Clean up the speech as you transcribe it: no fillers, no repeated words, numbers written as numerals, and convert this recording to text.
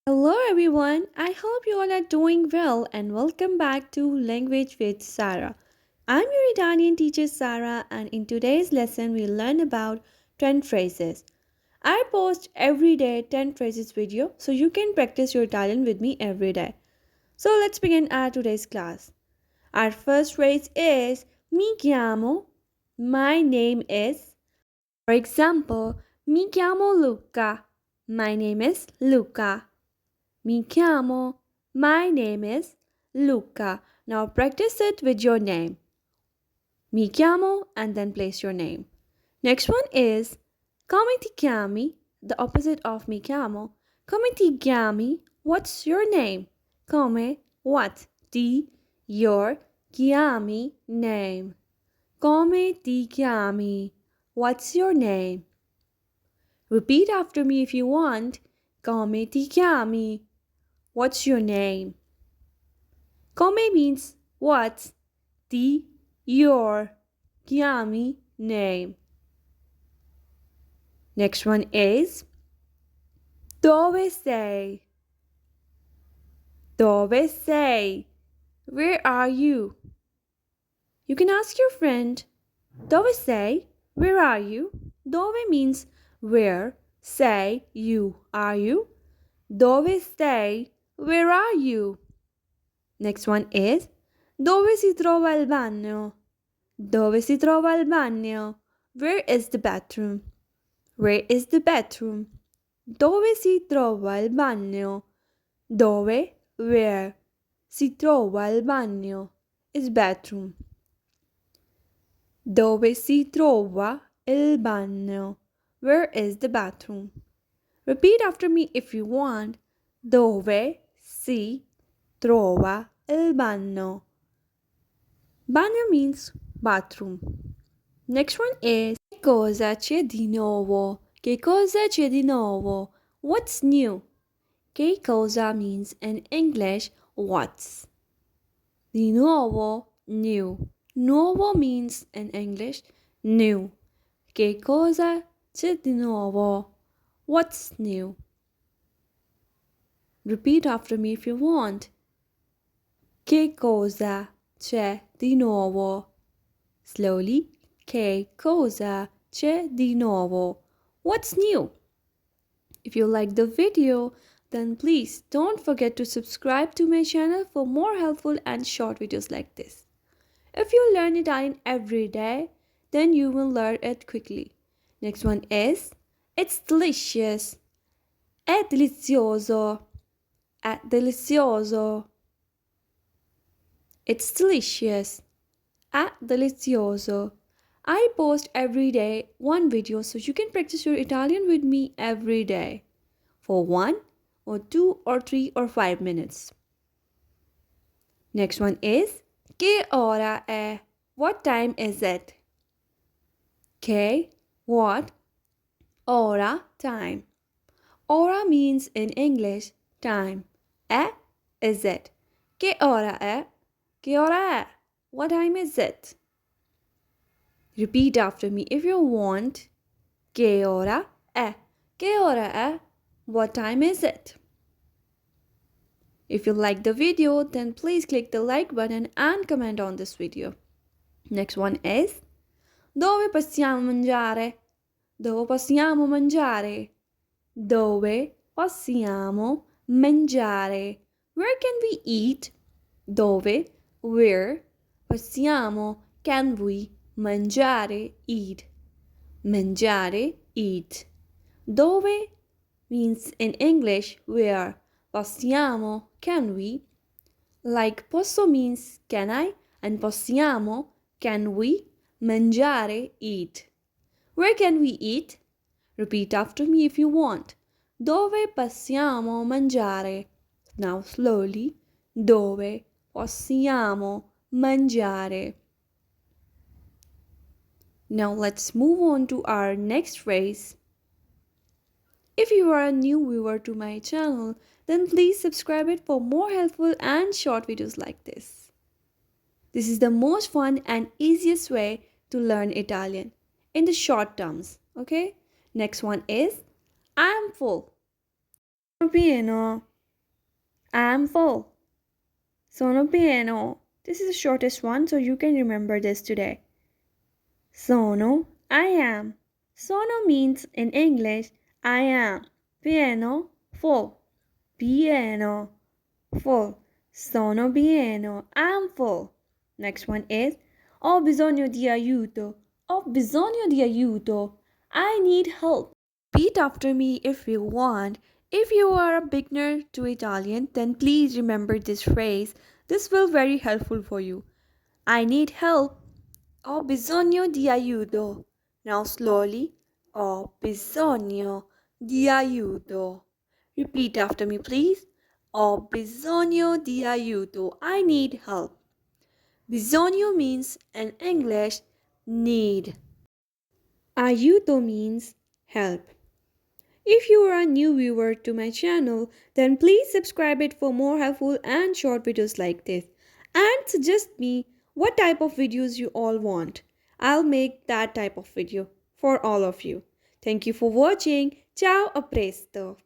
Hello everyone, I hope you all are doing well and welcome back to Language with Sarah. I'm your Italian teacher Sarah and in today's lesson we'll learn about 10 phrases. I post every day 10 phrases video so you can practice your Italian with me every day. So let's begin our today's class. Our first phrase is mi chiamo, my name is. For example, mi chiamo Luca, my name is Luca. Mi chiamo. My name is Luca. Now practice it with your name. Mi chiamo and then place your name. Next one is come ti chiami, the opposite of mi chiamo. Come ti chiami, what's your name? Come, what? Ti, your, chiami, name. Come ti chiami, what's your name? Repeat after me if you want. Come ti chiami. What's your name? Come means what? The, your, chiami, name. Next one is dove sei? Dove sei? Where are you? You can ask your friend, dove sei? Where are you? Dove means where, sei, you, are you? Dove sei? Where are you? Next one is dove si trova il bagno? Dove si trova il bagno? Where is the bathroom? Where is the bathroom? Dove si trova il bagno? Dove, where, si trova il bagno is bathroom. Dove si trova il bagno? Where is the bathroom? Repeat after me if you want. Dove si trova il bagno? Bagno means bathroom. Next one is che cosa c'è di nuovo? Che cosa c'è di nuovo? What's new? Che cosa means in English what's. Di nuovo, new. Nuovo means in English new. Che cosa c'è di nuovo? What's new? Repeat after me if you want. Che cosa c'è di nuovo? Slowly. Che cosa c'è di nuovo? What's new? If you like the video, then please don't forget to subscribe to my channel for more helpful and short videos like this. If you learn Italian every day, then you will learn it quickly. Next one is it's delicious. È delizioso. È delizioso. It's delicious. È delizioso. I post every day one video so you can practice your Italian with me every day for 1 or 2 or 3 or 5 minutes. Next one is che ora è? What time is it? Che, what? Ora, time. Ora means in English time. È, is it? Che ora è? Che ora è? What time is it? Repeat after me if you want. Che ora è? Che ora è? What time is it? If you like the video, then please click the like button and comment on this video. Next one is dove possiamo mangiare? Dove possiamo mangiare? Dove possiamo mangiare? Where can we eat? Dove, where, possiamo, can we, mangiare, eat. Mangiare, eat. Dove means in English where. Possiamo, can we. Like posso means can I and possiamo, can we. Mangiare, eat. Where can we eat? Repeat after me if you want. Dove possiamo mangiare? Now slowly. Dove possiamo mangiare? Now let's move on to our next phrase. If you are a new viewer to my channel, then please subscribe it for more helpful and short videos like this. This is the most fun and easiest way to learn Italian in the short terms, okay? Next one is I am full. Sono pieno. I'm full. Sono pieno. This is the shortest one, so you can remember this today. Sono, I am. Sono means in English, I am. Pieno, full. Pieno, full. Sono pieno. I'm full. Next one is ho bisogno di aiuto. Ho bisogno di aiuto. I need help. Repeat after me if you want. If you are a beginner to Italian, then please remember this phrase. This will very helpful for you. I need help. Ho bisogno di aiuto. Now slowly. Ho bisogno di aiuto. Repeat after me, please. Ho bisogno di aiuto. I need help. Bisogno means in English need. Aiuto means help. If you are a new viewer to my channel, then please subscribe it for more helpful and short videos like this. And suggest me what type of videos you all want. I'll make that type of video for all of you. Thank you for watching. Ciao, a presto.